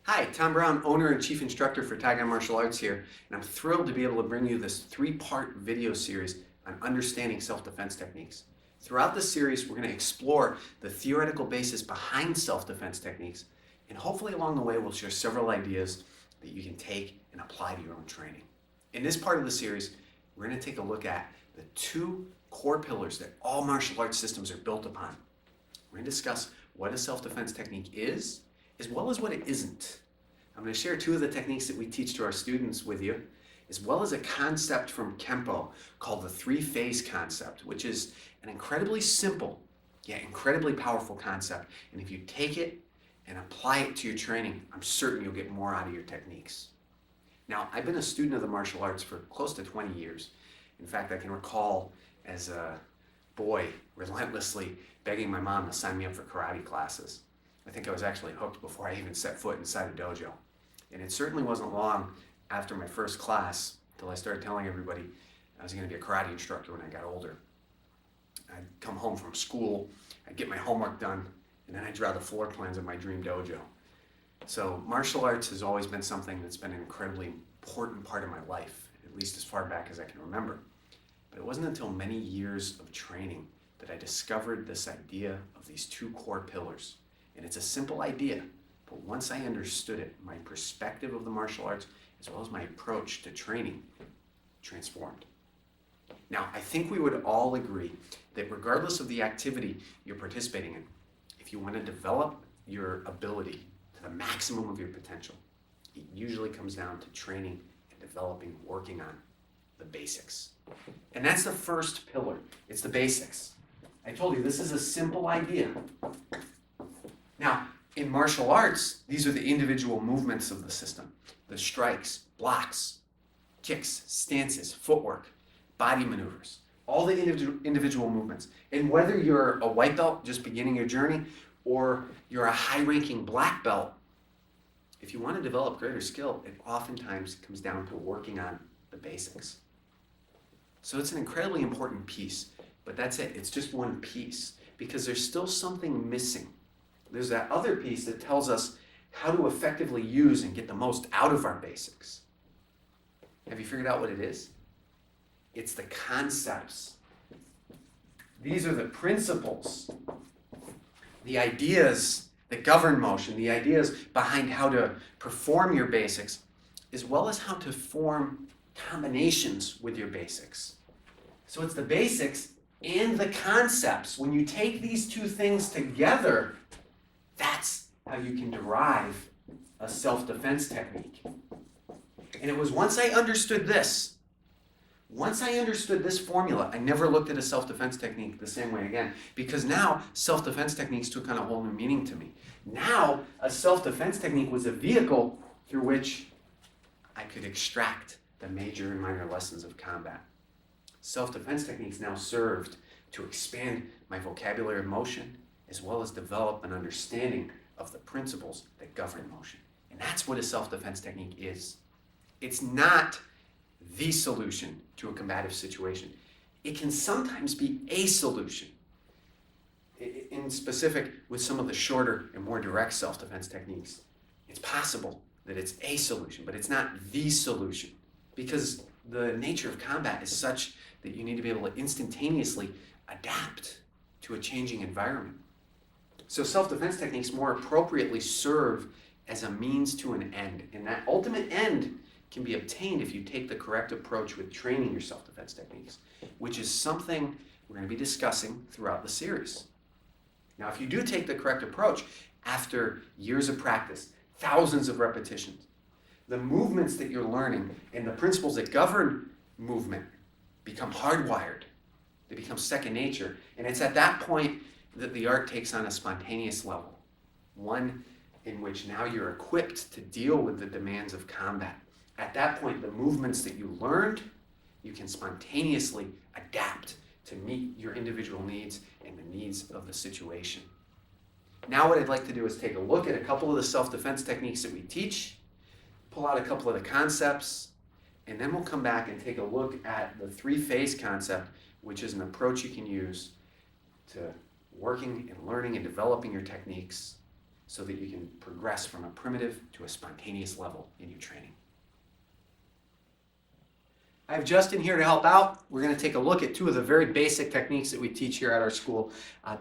Hi, Tom Brown, owner and chief instructor for Tigon Martial Arts here, and I'm thrilled to be able to bring you this three-part video series on understanding self-defense techniques. Throughout this series, we're going to explore the theoretical basis behind self-defense techniques, and hopefully along the way we'll share several ideas that you can take and apply to your own training. In this part of the series, we're going to take a look at the two core pillars that all martial arts systems are built upon. We're going to discuss what a self-defense technique is, as well as what it isn't. I'm going to share two of the techniques that we teach to our students with you, as well as a concept from Kempo called the three-phase concept, which is an incredibly simple, yet incredibly powerful concept. And if you take it and apply it to your training, I'm certain you'll get more out of your techniques. Now, I've been a student of the martial arts for close to 20 years. In fact, I can recall as a boy relentlessly begging my mom to sign me up for karate classes. I think I was actually hooked before I even set foot inside a dojo. And it certainly wasn't long after my first class until I started telling everybody I was going to be a karate instructor when I got older. I'd come home from school, I'd get my homework done, and then I'd draw the floor plans of my dream dojo. So martial arts has always been something that's been an incredibly important part of my life, at least as far back as I can remember. But it wasn't until many years of training that I discovered this idea of these two core pillars. And it's a simple idea, but once I understood it, my perspective of the martial arts, as well as my approach to training, transformed. Now, I think we would all agree that regardless of the activity you're participating in, if you want to develop your ability to the maximum of your potential, it usually comes down to training and developing, working on the basics. And that's the first pillar. It's the basics. I told you, this is a simple idea. Now, in martial arts, these are the individual movements of the system. The strikes, blocks, kicks, stances, footwork, body maneuvers, all the individual movements. And whether you're a white belt just beginning your journey or you're a high-ranking black belt, if you want to develop greater skill, it oftentimes comes down to working on the basics. So it's an incredibly important piece, but that's it. It's just one piece because there's still something missing. There's that other piece that tells us how to effectively use and get the most out of our basics. Have you figured out what it is? It's the concepts. These are the principles, the ideas that govern motion, the ideas behind how to perform your basics, as well as how to form combinations with your basics. So it's the basics and the concepts. When you take these two things together, that's how you can derive a self-defense technique. And it was once I understood this formula, I never looked at a self-defense technique the same way again, because now self-defense techniques took on a whole new meaning to me. Now, a self-defense technique was a vehicle through which I could extract the major and minor lessons of combat. Self-defense techniques now served to expand my vocabulary of motion, as well as develop an understanding of the principles that govern motion. And that's what a self-defense technique is. It's not the solution to a combative situation. It can sometimes be a solution. In specific, with some of the shorter and more direct self-defense techniques, it's possible that it's a solution, but it's not the solution, because the nature of combat is such that you need to be able to instantaneously adapt to a changing environment. So self-defense techniques more appropriately serve as a means to an end, and that ultimate end can be obtained if you take the correct approach with training your self-defense techniques, which is something we're going to be discussing throughout the series. Now, if you do take the correct approach, after years of practice, thousands of repetitions, the movements that you're learning and the principles that govern movement become hardwired. They become second nature, and it's at that point that the art takes on a spontaneous level, one in which now you're equipped to deal with the demands of combat. At that point, the movements that you learned, you can spontaneously adapt to meet your individual needs and the needs of the situation. Now what I'd like to do is take a look at a couple of the self-defense techniques that we teach, pull out a couple of the concepts, and then we'll come back and take a look at the three-phase concept, which is an approach you can use to working and learning and developing your techniques so that you can progress from a primitive to a spontaneous level in your training. I have Justin here to help out. We're going to take a look at two of the very basic techniques that we teach here at our school,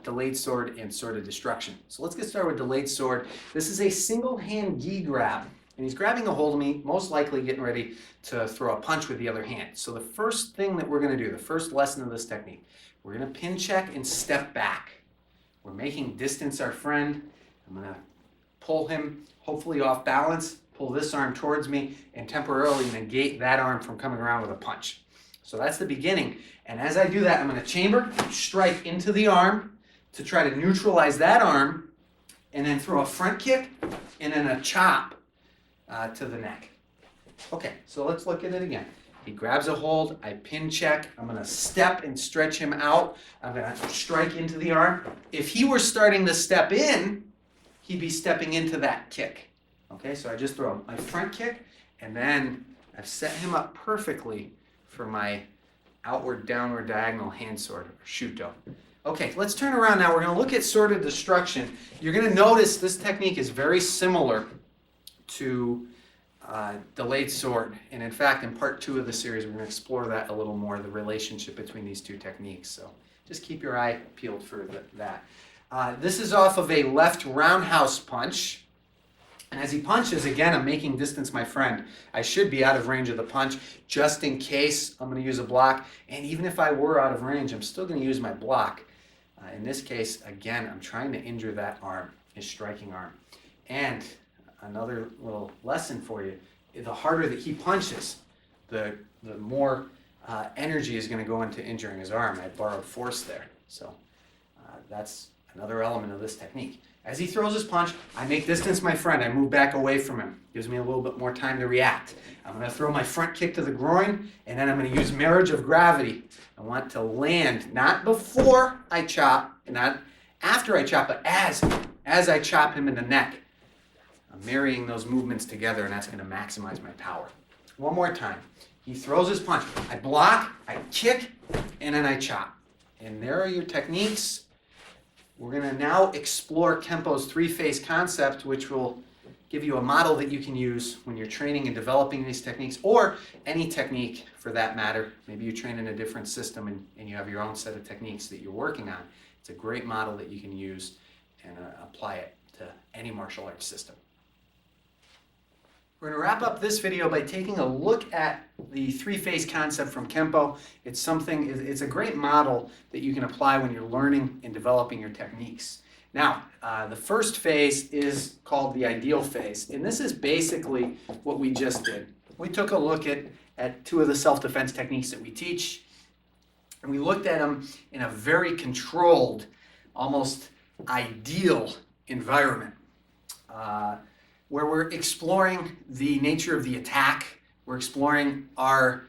delayed sword and sword of destruction. So let's get started with delayed sword. This is a single hand gi grab, and he's grabbing a hold of me, most likely getting ready to throw a punch with the other hand. So the first thing that we're going to do, the first lesson of this technique, we're going to pin check and step back. We're making distance our friend. I'm going to pull him, hopefully off balance, pull this arm towards me, and temporarily negate that arm from coming around with a punch. So that's the beginning. And as I do that, I'm going to chamber, strike into the arm to try to neutralize that arm, and then throw a front kick and then a chop to the neck. Okay, so let's look at it again. He grabs a hold, I pin check, I'm going to step and stretch him out. I'm going to strike into the arm. If he were starting to step in, he'd be stepping into that kick. Okay, so I just throw my front kick, and then I've set him up perfectly for my outward, downward, diagonal hand sword, or shuto. Okay, let's turn around now. We're going to look at sword of destruction. You're going to notice this technique is very similar to delayed sword. And in fact, in part 2 of the series, we're going to explore that a little more, the relationship between these two techniques. So just keep your eye peeled for that. This is off of a left roundhouse punch. And as he punches, again, I'm making distance my friend. I should be out of range of the punch. Just in case, I'm going to use a block. And even if I were out of range, I'm still going to use my block. In this case, again, I'm trying to injure that arm, his striking arm. And another little lesson for you, the harder that he punches, the more energy is going to go into injuring his arm. I borrowed force there. So that's another element of this technique. As he throws his punch, I make distance my friend. I move back away from him. Gives me a little bit more time to react. I'm going to throw my front kick to the groin, and then I'm going to use marriage of gravity. I want to land not before I chop, not after I chop, but as I chop him in the neck. I'm marrying those movements together, and that's going to maximize my power. One more time. He throws his punch. I block, I kick, and then I chop. And there are your techniques. We're going to now explore Kempo's three-phase concept, which will give you a model that you can use when you're training and developing these techniques, or any technique for that matter. Maybe you train in a different system and you have your own set of techniques that you're working on. It's a great model that you can use and apply it to any martial arts system. We're going to wrap up this video by taking a look at the three-phase concept from Kempo. It's a great model that you can apply when you're learning and developing your techniques. Now, the first phase is called the ideal phase, and this is basically what we just did. We took a look at two of the self-defense techniques that we teach, and we looked at them in a very controlled, almost ideal environment. Where we're exploring the nature of the attack, we're exploring our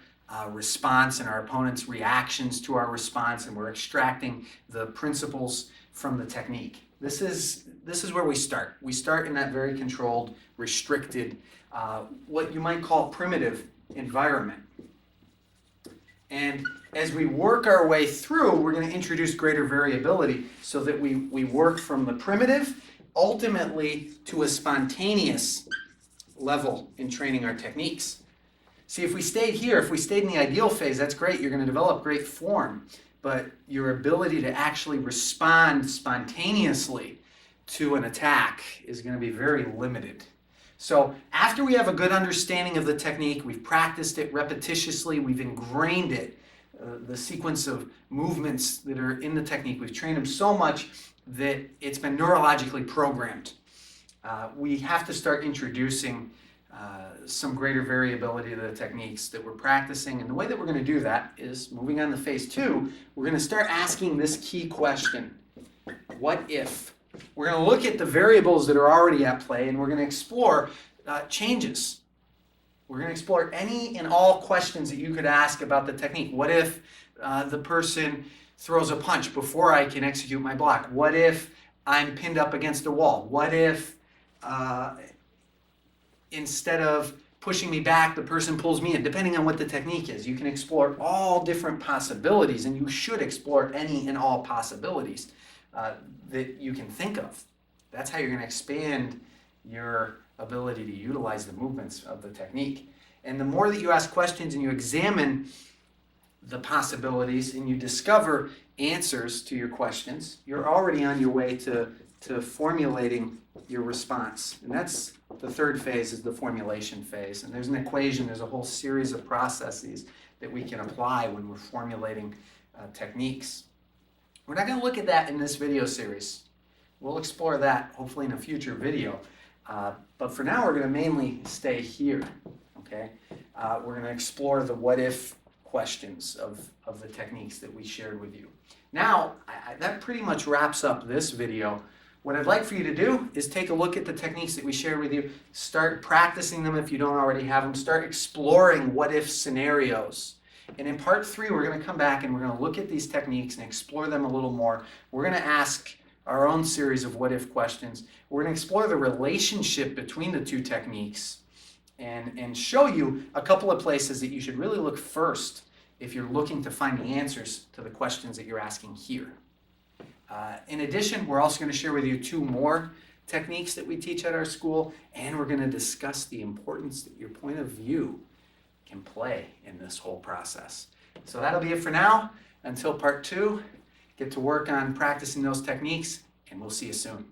response and our opponent's reactions to our response, and we're extracting the principles from the technique. This is where we start. We start in that very controlled, restricted, what you might call primitive environment. And as we work our way through, we're going to introduce greater variability so that we work from the primitive ultimately to a spontaneous level in training our techniques. See, if we stayed here, if we stayed in the ideal phase, that's great. You're going to develop great form, but your ability to actually respond spontaneously to an attack is going to be very limited. So after we have a good understanding of the technique, we've practiced it repetitiously, we've ingrained it, the sequence of movements that are in the technique, we've trained them so much that it's been neurologically programmed. We have to start introducing some greater variability to the techniques that we're practicing. And the way that we're going to do that is, moving on to phase 2, we're going to start asking this key question. What if? We're going to look at the variables that are already at play, and we're going to explore changes. We're going to explore any and all questions that you could ask about the technique. What if the person throws a punch before I can execute my block? What if I'm pinned up against a wall? What if instead of pushing me back, the person pulls me in? Depending on what the technique is, you can explore all different possibilities, and you should explore any and all possibilities that you can think of. That's how you're going to expand your ability to utilize the movements of the technique. And the more that you ask questions and you examine the possibilities and you discover answers to your questions, you're already on your way to formulating your response. And that's the third phase, is the formulation phase. And there's an equation, there's a whole series of processes that we can apply when we're formulating techniques. We're not going to look at that in this video series. We'll explore that hopefully in a future video. But for now, we're going to mainly stay here. Okay? We're going to explore the what-if questions of the techniques that we shared with you. Now, that pretty much wraps up this video. What I'd like for you to do is take a look at the techniques that we shared with you. Start practicing them if you don't already have them. Start exploring what-if scenarios. And in part 3, we're going to come back and we're going to look at these techniques and explore them a little more. We're going to ask our own series of what-if questions. We're going to explore the relationship between the two techniques and show you a couple of places that you should really look first if you're looking to find the answers to the questions that you're asking here. In addition, we're also going to share with you 2 more techniques that we teach at our school, and we're going to discuss the importance that your point of view can play in this whole process. So that'll be it for now. Until part 2, get to work on practicing those techniques, and we'll see you soon.